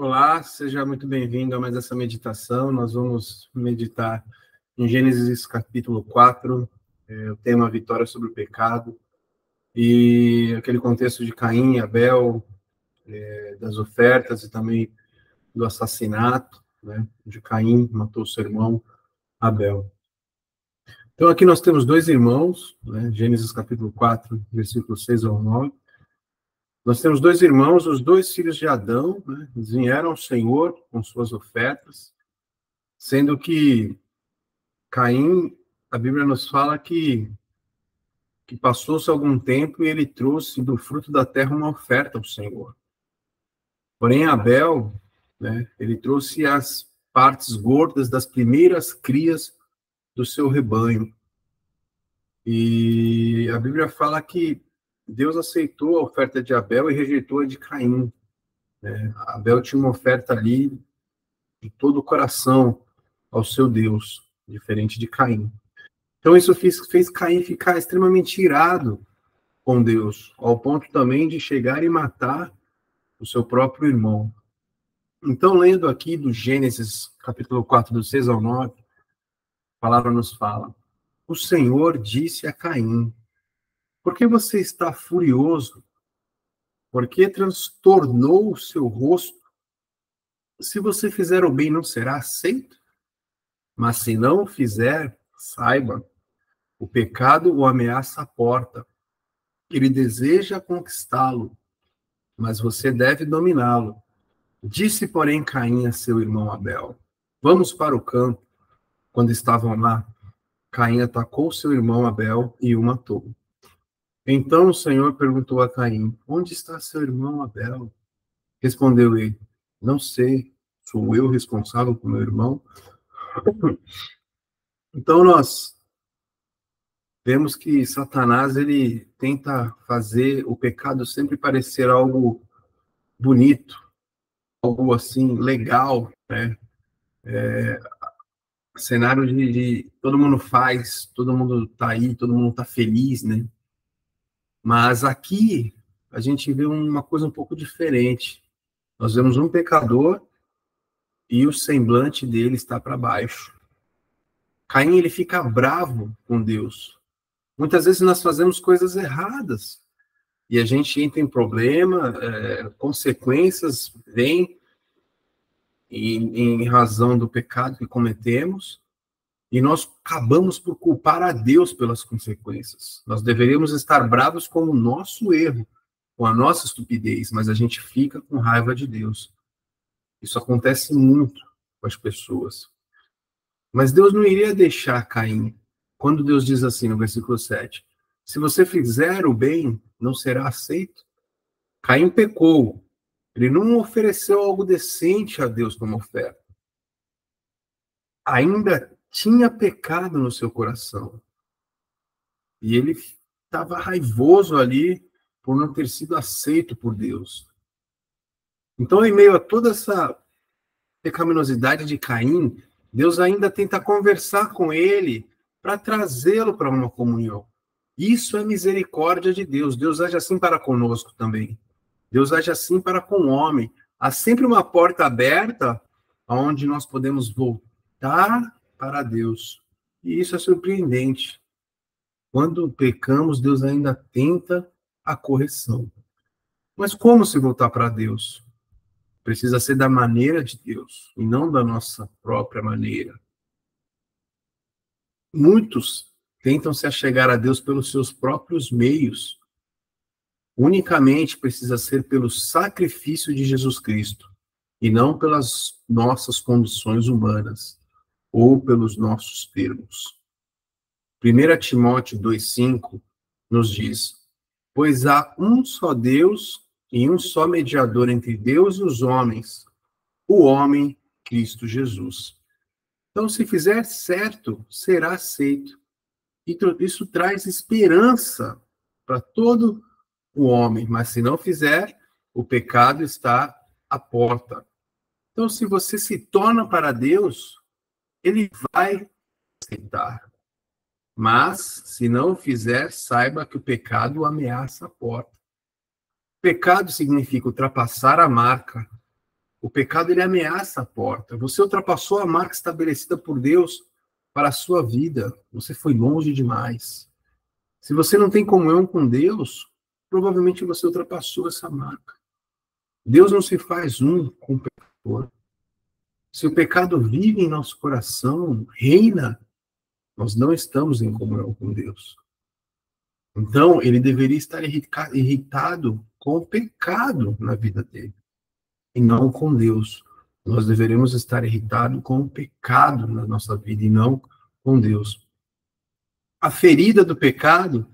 Olá, seja muito bem-vindo a mais essa meditação. Nós vamos meditar em Gênesis capítulo 4, o tema Vitória sobre o Pecado, e aquele contexto de Caim e Abel, das ofertas e também do assassinato, né, de Caim, matou seu irmão Abel. Então aqui nós temos dois irmãos, né, Gênesis capítulo 4, versículos 6 ao 9. Nós temos dois irmãos, os dois filhos de Adão, né? Eles vieram ao Senhor com suas ofertas, sendo que Caim, a Bíblia nos fala que passou-se algum tempo e ele trouxe do fruto da terra uma oferta ao Senhor. Porém, Abel, né, ele trouxe as partes gordas das primeiras crias do seu rebanho. E a Bíblia fala que Deus aceitou a oferta de Abel e rejeitou a de Caim. Abel tinha uma oferta ali de todo o coração ao seu Deus, diferente de Caim. Então isso fez Caim ficar extremamente irado com Deus, ao ponto também de chegar e matar o seu próprio irmão. Então, lendo aqui do Gênesis, capítulo 4, do 6 ao 9, a palavra nos fala: o Senhor disse a Caim: por que você está furioso? Por que transtornou o seu rosto? Se você fizer o bem, não será aceito? Mas se não o fizer, saiba, o pecado o ameaça à porta. Ele deseja conquistá-lo, mas você deve dominá-lo. Disse, porém, Caim a seu irmão Abel: vamos para o campo. Quando estavam lá, Caim atacou seu irmão Abel e o matou. Então o Senhor perguntou a Caim: onde está seu irmão Abel? Respondeu ele: não sei, sou eu responsável por meu irmão? Então nós vemos que Satanás, ele tenta fazer o pecado sempre parecer algo bonito, algo assim, legal, né? Cenário de todo mundo faz, todo mundo tá aí, todo mundo tá feliz, né? Mas aqui a gente vê uma coisa um pouco diferente. Nós vemos um pecador e o semblante dele está para baixo. Caim, ele fica bravo com Deus. Muitas vezes nós fazemos coisas erradas e a gente entra em problema, consequências vêm em razão do pecado que cometemos, e nós acabamos por culpar a Deus pelas consequências. Nós deveríamos estar bravos com o nosso erro, com a nossa estupidez, mas a gente fica com raiva de Deus. Isso acontece muito com as pessoas. Mas Deus não iria deixar Caim, quando Deus diz assim no versículo 7, se você fizer o bem, não será aceito. Caim pecou. Ele não ofereceu algo decente a Deus como oferta. Ainda tinha pecado no seu coração. E ele estava raivoso ali por não ter sido aceito por Deus. Então, em meio a toda essa pecaminosidade de Caim, Deus ainda tenta conversar com ele para trazê-lo para uma comunhão. Isso é misericórdia de Deus. Deus age assim para conosco também. Deus age assim para com o homem. Há sempre uma porta aberta onde nós podemos voltar para Deus. E isso é surpreendente. Quando pecamos, Deus ainda tenta a correção. Mas como se voltar para Deus? Precisa ser da maneira de Deus, e não da nossa própria maneira. Muitos tentam se achegar a Deus pelos seus próprios meios. Unicamente precisa ser pelo sacrifício de Jesus Cristo, e não pelas nossas condições humanas, ou pelos nossos termos. 1 Timóteo 2,5 nos diz: pois há um só Deus e um só mediador entre Deus e os homens, o homem Cristo Jesus. Então, se fizer certo, será aceito. E isso traz esperança para todo o homem, mas se não fizer, o pecado está à porta. Então, se você se torna para Deus, ele vai aceitar. Mas, se não fizer, saiba que o pecado ameaça a porta. Pecado significa ultrapassar a marca, O pecado, ele ameaça a porta. Você ultrapassou a marca estabelecida por Deus para a sua vida. Você foi longe demais. Se você não tem comunhão com Deus, provavelmente você ultrapassou essa marca. Deus não se faz um com o pecador. Se o pecado vive em nosso coração, reina, nós não estamos em comunhão com Deus. Então, ele deveria estar irritado com o pecado na vida dele, e não com Deus. Nós deveremos estar irritados com o pecado na nossa vida, e não com Deus. A ferida do pecado,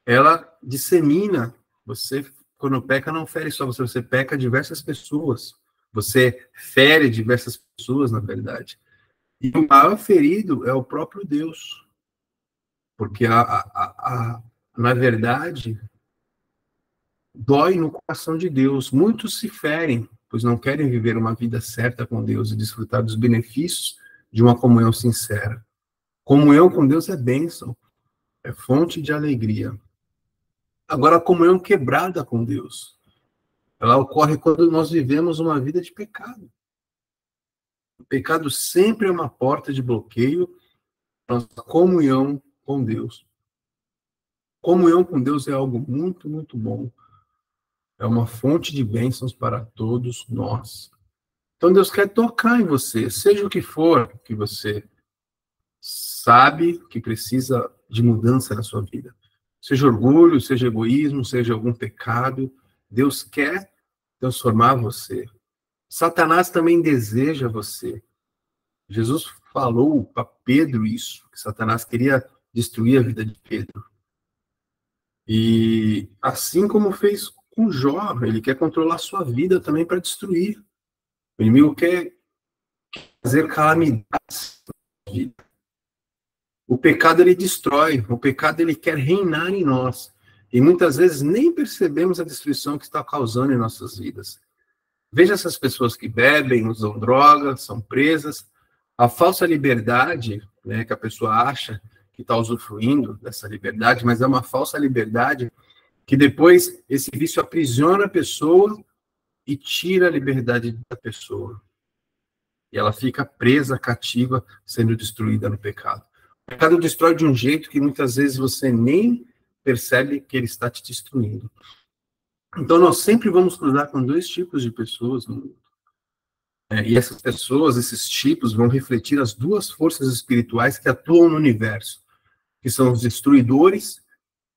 ela dissemina. Você, quando peca, não fere só você, você peca diversas pessoas. Você fere diversas pessoas, na verdade. E o maior ferido é o próprio Deus. Porque, na verdade, dói no coração de Deus. Muitos se ferem, pois não querem viver uma vida certa com Deus e desfrutar dos benefícios de uma comunhão sincera. Comunhão com Deus é bênção, é fonte de alegria. Agora, a comunhão quebrada com Deus, ela ocorre quando nós vivemos uma vida de pecado. O pecado sempre é uma porta de bloqueio para nossa comunhão com Deus. Comunhão com Deus é algo muito, muito bom. É uma fonte de bênçãos para todos nós. Então, Deus quer tocar em você, seja o que for que você sabe que precisa de mudança na sua vida. Seja orgulho, seja egoísmo, seja algum pecado, Deus quer transformar você. Satanás também deseja você. Jesus falou para Pedro isso, que Satanás queria destruir a vida de Pedro. E assim como fez com Jó, ele quer controlar a sua vida também para destruir. O inimigo quer fazer calamidades na sua vida. O pecado, ele destrói. O pecado, ele quer reinar em nós. E muitas vezes nem percebemos a destruição que está causando em nossas vidas. Veja essas pessoas que bebem, usam drogas, são presas. A falsa liberdade, né, que a pessoa acha que está usufruindo dessa liberdade, mas é uma falsa liberdade que depois esse vício aprisiona a pessoa e tira a liberdade da pessoa. E ela fica presa, cativa, sendo destruída no pecado. O pecado destrói de um jeito que muitas vezes você nem percebe que ele está te destruindo. Então, nós sempre vamos cruzar com dois tipos de pessoas no mundo. E essas pessoas, esses tipos, vão refletir as duas forças espirituais que atuam no universo, que são os destruidores,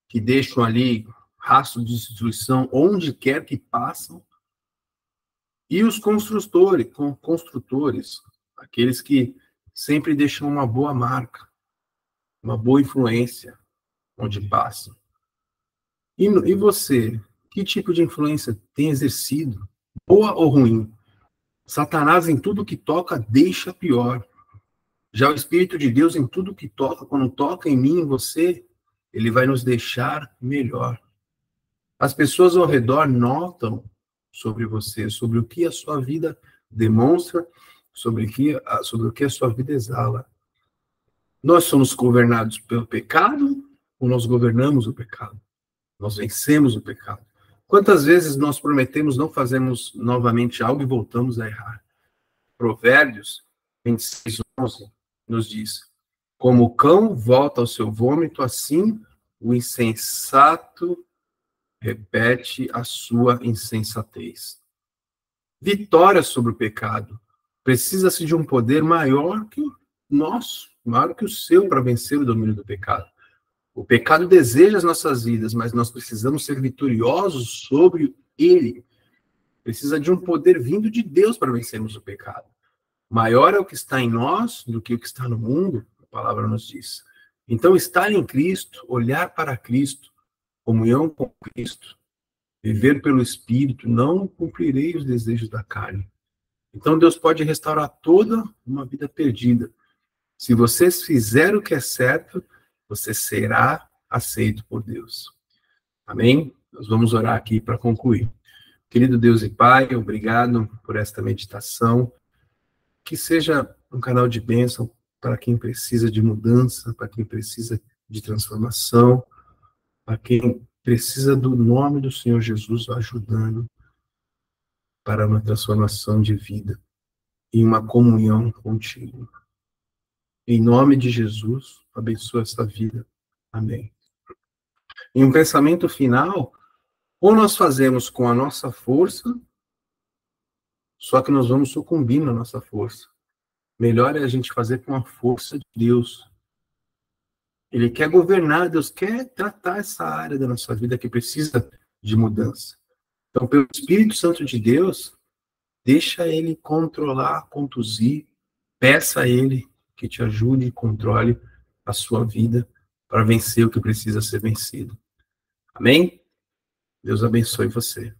que deixam ali rastro de destruição onde quer que passam, e os construtores, aqueles que sempre deixam uma boa marca, uma boa influência onde passam. E você, que tipo de influência tem exercido? Boa ou ruim? Satanás, em tudo que toca, deixa pior. Já o Espírito de Deus, em tudo que toca, quando toca em mim, em você, ele vai nos deixar melhor. As pessoas ao redor notam sobre você, sobre o que a sua vida demonstra, sobre o que a sua vida exala. Nós somos governados pelo pecado ou nós governamos o pecado? Nós vencemos o pecado. Quantas vezes nós prometemos não fazermos novamente algo e voltamos a errar? Provérbios 26:11 nos diz: como o cão volta ao seu vômito, assim o insensato repete a sua insensatez. Vitória sobre o pecado. Precisa-se de um poder maior que o nosso, maior que o seu, para vencer o domínio do pecado. O pecado deseja as nossas vidas, mas nós precisamos ser vitoriosos sobre ele. Precisa de um poder vindo de Deus para vencermos o pecado. Maior é o que está em nós do que o que está no mundo, a palavra nos diz. Então, estar em Cristo, olhar para Cristo, comunhão com Cristo, viver pelo Espírito, não cumprirei os desejos da carne. Então, Deus pode restaurar toda uma vida perdida. Se você fizer o que é certo, você será aceito por Deus. Amém? Nós vamos orar aqui para concluir. Querido Deus e Pai, obrigado por esta meditação. Que seja um canal de bênção para quem precisa de mudança, para quem precisa de transformação, para quem precisa do nome do Senhor Jesus ajudando. para uma transformação de vida e uma comunhão contigo. Em nome de Jesus, abençoa essa vida. Amém. Em um pensamento final, ou nós fazemos com a nossa força, só que nós vamos sucumbir na nossa força. Melhor é a gente fazer com a força de Deus. Ele quer governar, Deus quer tratar essa área da nossa vida que precisa de mudança. Então, pelo Espírito Santo de Deus, deixa ele controlar, conduzir, peça a ele que te ajude e controle a sua vida para vencer o que precisa ser vencido. Amém? Deus abençoe você.